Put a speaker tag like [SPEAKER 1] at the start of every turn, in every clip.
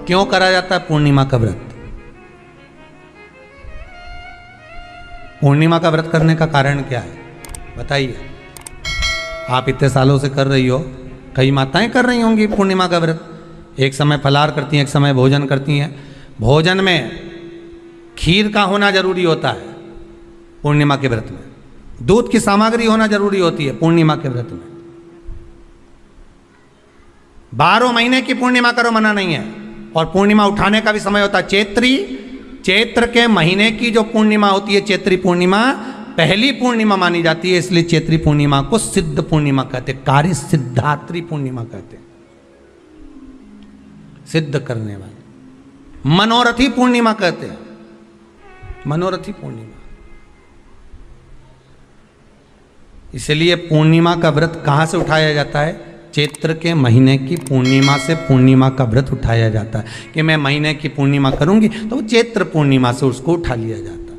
[SPEAKER 1] क्यों करा जाता है पूर्णिमा का व्रत? पूर्णिमा का व्रत करने का कारण क्या है बताइए? आप इतने सालों से कर रही हो, कई माताएं कर रही होंगी पूर्णिमा का व्रत। एक समय फलाहार करती हैं, एक समय भोजन करती हैं। भोजन में खीर का होना जरूरी होता है पूर्णिमा के व्रत में, दूध की सामग्री होना जरूरी होती है पूर्णिमा के व्रत में। 12 महीने की पूर्णिमा करो मना नहीं है। और पूर्णिमा उठाने का भी समय होता है चैत्री। चैत्र के महीने की जो पूर्णिमा होती है, चैत्री पूर्णिमा पहली पूर्णिमा मानी जाती है, इसलिए चैत्री पूर्णिमा को सिद्ध पूर्णिमा कहते हैं, कार्य सिद्धात्री पूर्णिमा कहते हैं, सिद्ध करने वाले। मनोरथी पूर्णिमा कहते हैं, मनोरथी पूर्णिमा। इसलिए पूर्णिमा का व्रत कहां से उठाया जाता है? चैत्र के महीने की पूर्णिमा से पूर्णिमा का व्रत उठाया जाता है कि मैं महीने की पूर्णिमा करूंगी तो वो चैत्र पूर्णिमा से उसको उठा लिया जाता है।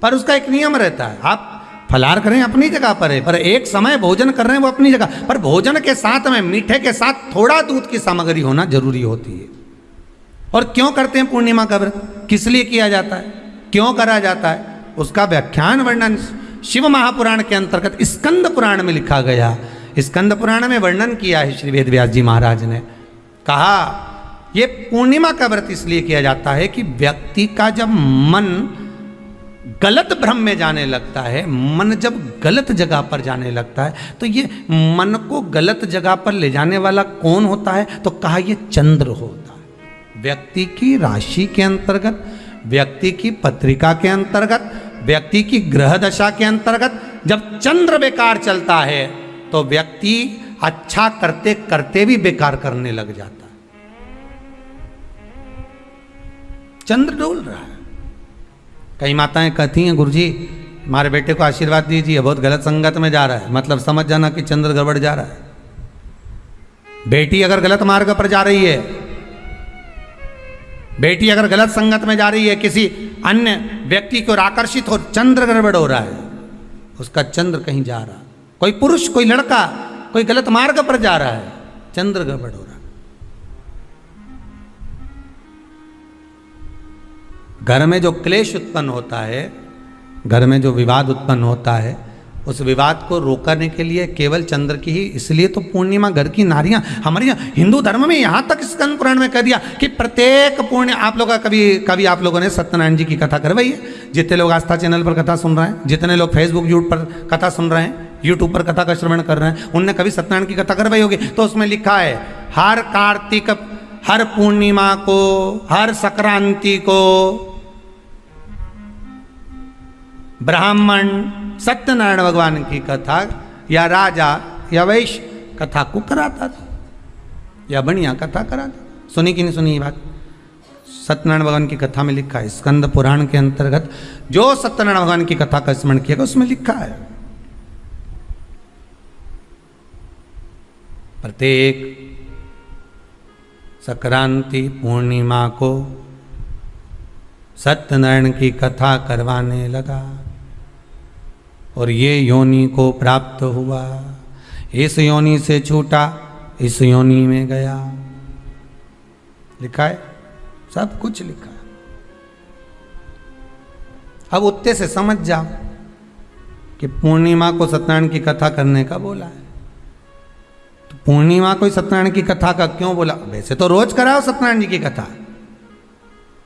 [SPEAKER 1] पर उसका एक नियम रहता है, आप फलाहार करें अपनी जगह पर है, पर एक समय भोजन कर रहे हैं वो अपनी जगह पर, भोजन के साथ में मीठे के साथ थोड़ा दूध की सामग्री होना जरूरी होती है। और क्यों करते हैं पूर्णिमा का व्रत, किस लिए किया जाता है, क्यों करा जाता है, उसका व्याख्यान वर्णन शिव महापुराण के अंतर्गत स्कंद पुराण में लिखा गया। स्कंद पुराण में वर्णन किया है श्री वेद व्यास जी महाराज ने। कहा ये पूर्णिमा का व्रत इसलिए किया जाता है कि व्यक्ति का जब मन गलत भ्रम में जाने लगता है, मन जब गलत जगह पर जाने लगता है, तो ये मन को गलत जगह पर ले जाने वाला कौन होता है? तो कहा ये चंद्र होता है। व्यक्ति की राशि के अंतर्गत, व्यक्ति की पत्रिका के अंतर्गत, व्यक्ति की ग्रह दशा के अंतर्गत जब चंद्र बेकार चलता है तो व्यक्ति अच्छा करते करते भी बेकार करने लग जाता है। चंद्र डोल रहा है। कई माताएं कहती हैं गुरुजी हमारे बेटे को आशीर्वाद दीजिए, बहुत गलत संगत में जा रहा है, मतलब समझ जाना कि चंद्र गड़बड़ जा रहा है। बेटी अगर गलत मार्ग पर जा रही है, बेटी अगर गलत संगत में जा रही है, किसी अन्य व्यक्ति की ओर आकर्षित हो, चंद्र गड़बड़ हो रहा है, उसका चंद्र कहीं जा रहा है। कोई पुरुष, कोई लड़का कोई गलत मार्ग पर जा रहा है, चंद्र गड़बड़ हो रहा है। घर में जो क्लेश उत्पन्न होता है, घर में जो विवाद उत्पन्न होता है, उस विवाद को रोकने के लिए केवल चंद्र की ही, इसलिए तो पूर्णिमा घर की नारियां हमारे यहाँ हिंदू धर्म में यहाँ तक स्कंद पुराण में कह दिया कि प्रत्येक पूर्ण, आप लोग का कभी आप लोगों ने सत्यनारायण जी की कथा करवाई है? जितने लोग आस्था चैनल पर कथा सुन रहे हैं, जितने लोग फेसबुक यूट्यूब पर कथा सुन रहे हैं, यूट्यूब पर कथा का श्रवण कर रहे हैं, उनने कभी सत्यनारायण की कथा करवाई होगी। तो उसमें लिखा है हर कार्तिक, हर पूर्णिमा को, हर संक्रांति को ब्राह्मण सत्यनारायण भगवान की कथा या राजा या वैश्य कथा को कराता था या बढ़िया कथा कराता। सुनी कि नहीं सुनी ये बात? सत्यनारायण भगवान की कथा में लिखा है, स्कंद पुराण के अंतर्गत जो सत्यनारायण भगवान की कथा का स्मरण किया उसमें लिखा है प्रत्येक संक्रांति पूर्णिमा को सत्यनारायण की कथा करवाने लगा और ये योनि को प्राप्त हुआ, इस योनि से छूटा, इस योनि में गया। लिखा है, सब कुछ लिखा है। अब उत्ते से समझ जाओ कि पूर्णिमा को सत्यनारायण की कथा करने का बोला है, तो पूर्णिमा को सत्यनारायण की कथा का क्यों बोला? वैसे तो रोज कराओ सत्यनारायण जी की कथा,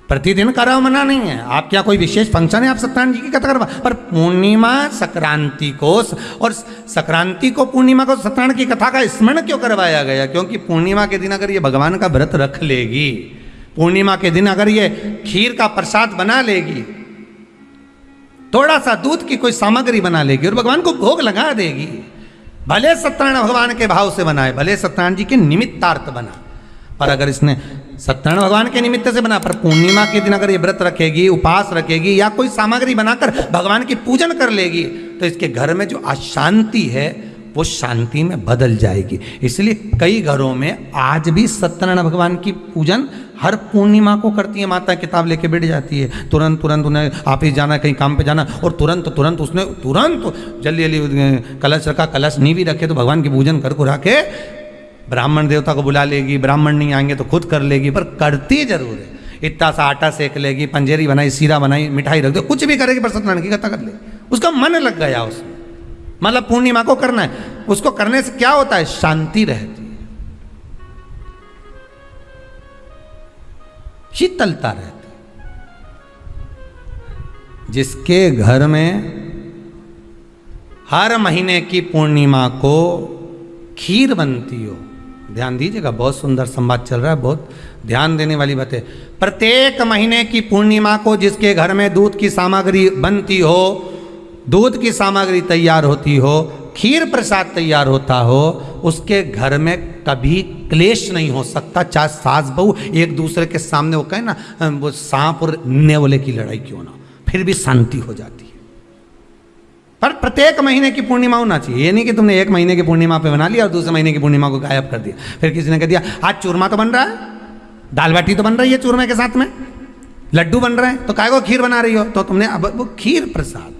[SPEAKER 1] प्रतिदिन कराओ, मना नहीं है। आप क्या कोई विशेष फंक्शन है आप सत्यनारायण जी की कथा करवा, पर पूर्णिमा संक्रांति को और संक्रांति को पूर्णिमा को सत्यनारायण की कथा का स्मरण क्यों करवाया गया? क्योंकि पूर्णिमा के दिन अगर ये भगवान का व्रत रख लेगी, पूर्णिमा के दिन अगर ये खीर का प्रसाद बना लेगी, थोड़ा सा दूध की कोई सामग्री बना लेगी और भगवान को भोग लगा देगी, भले सत्यनारायण भगवान के भाव से बनाए, भले सत्यनारायण जी के निमित्तार्थ बना, पर अगर इसने सत्यनारायण भगवान के निमित्त से बना, पर पूर्णिमा के दिन अगर ये व्रत रखेगी, उपास रखेगी या कोई सामग्री बनाकर भगवान की पूजन कर लेगी, तो इसके घर में जो अशांति है वो शांति में बदल जाएगी। इसलिए कई घरों में आज भी सत्यनारायण भगवान की पूजन हर पूर्णिमा को करती है। माता किताब लेके बैठ जाती है, तुरंत तुरंत उन्हें ऑफिस जाना, कहीं काम पे जाना, और तुरंत उसने तुरंत जल्दी जल्दी कलश रखा, कलश नहीं भी रखे तो भगवान की पूजन कर को रखे ब्राह्मण देवता को बुला लेगी, ब्राह्मण नहीं आएंगे तो खुद कर लेगी, पर करती जरूर है। इतना सा आटा सेक लेगी, पंजेरी बनाई, सीरा बनाई, मिठाई रख दो, कुछ भी करेगी पर सत्यनारायण की कथा कर ले। उसका मन लग गया उसमें, मतलब पूर्णिमा को करना है। उसको करने से क्या होता है? शांति रहती है, शीतलता रहती है। जिसके घर में हर महीने की पूर्णिमा को खीर बनती हो, ध्यान दीजिएगा, बहुत सुंदर संवाद चल रहा है, बहुत ध्यान देने वाली बात है। प्रत्येक महीने की पूर्णिमा को जिसके घर में दूध की सामग्री बनती हो, दूध की सामग्री तैयार होती हो, खीर प्रसाद तैयार होता हो, उसके घर में कभी क्लेश नहीं हो सकता। चाहे सास बहू एक दूसरे के सामने वो कहे ना, वो सांप और नेवले की लड़ाई क्यों ना, फिर भी शांति हो जाती है। पर प्रत्येक महीने की पूर्णिमा होना चाहिए। ये नहीं कि तुमने एक महीने की पूर्णिमा पे बना लिया और दूसरे महीने की पूर्णिमा को गायब कर दिया। फिर किसी ने कह दिया आज चूरमा तो बन रहा है, दाल बाटी तो बन रही है चूरमे के साथ में, लड्डू बन रहे हैं, तो काय को खीर बना रही हो? तो तुमने अब वो खीर प्रसाद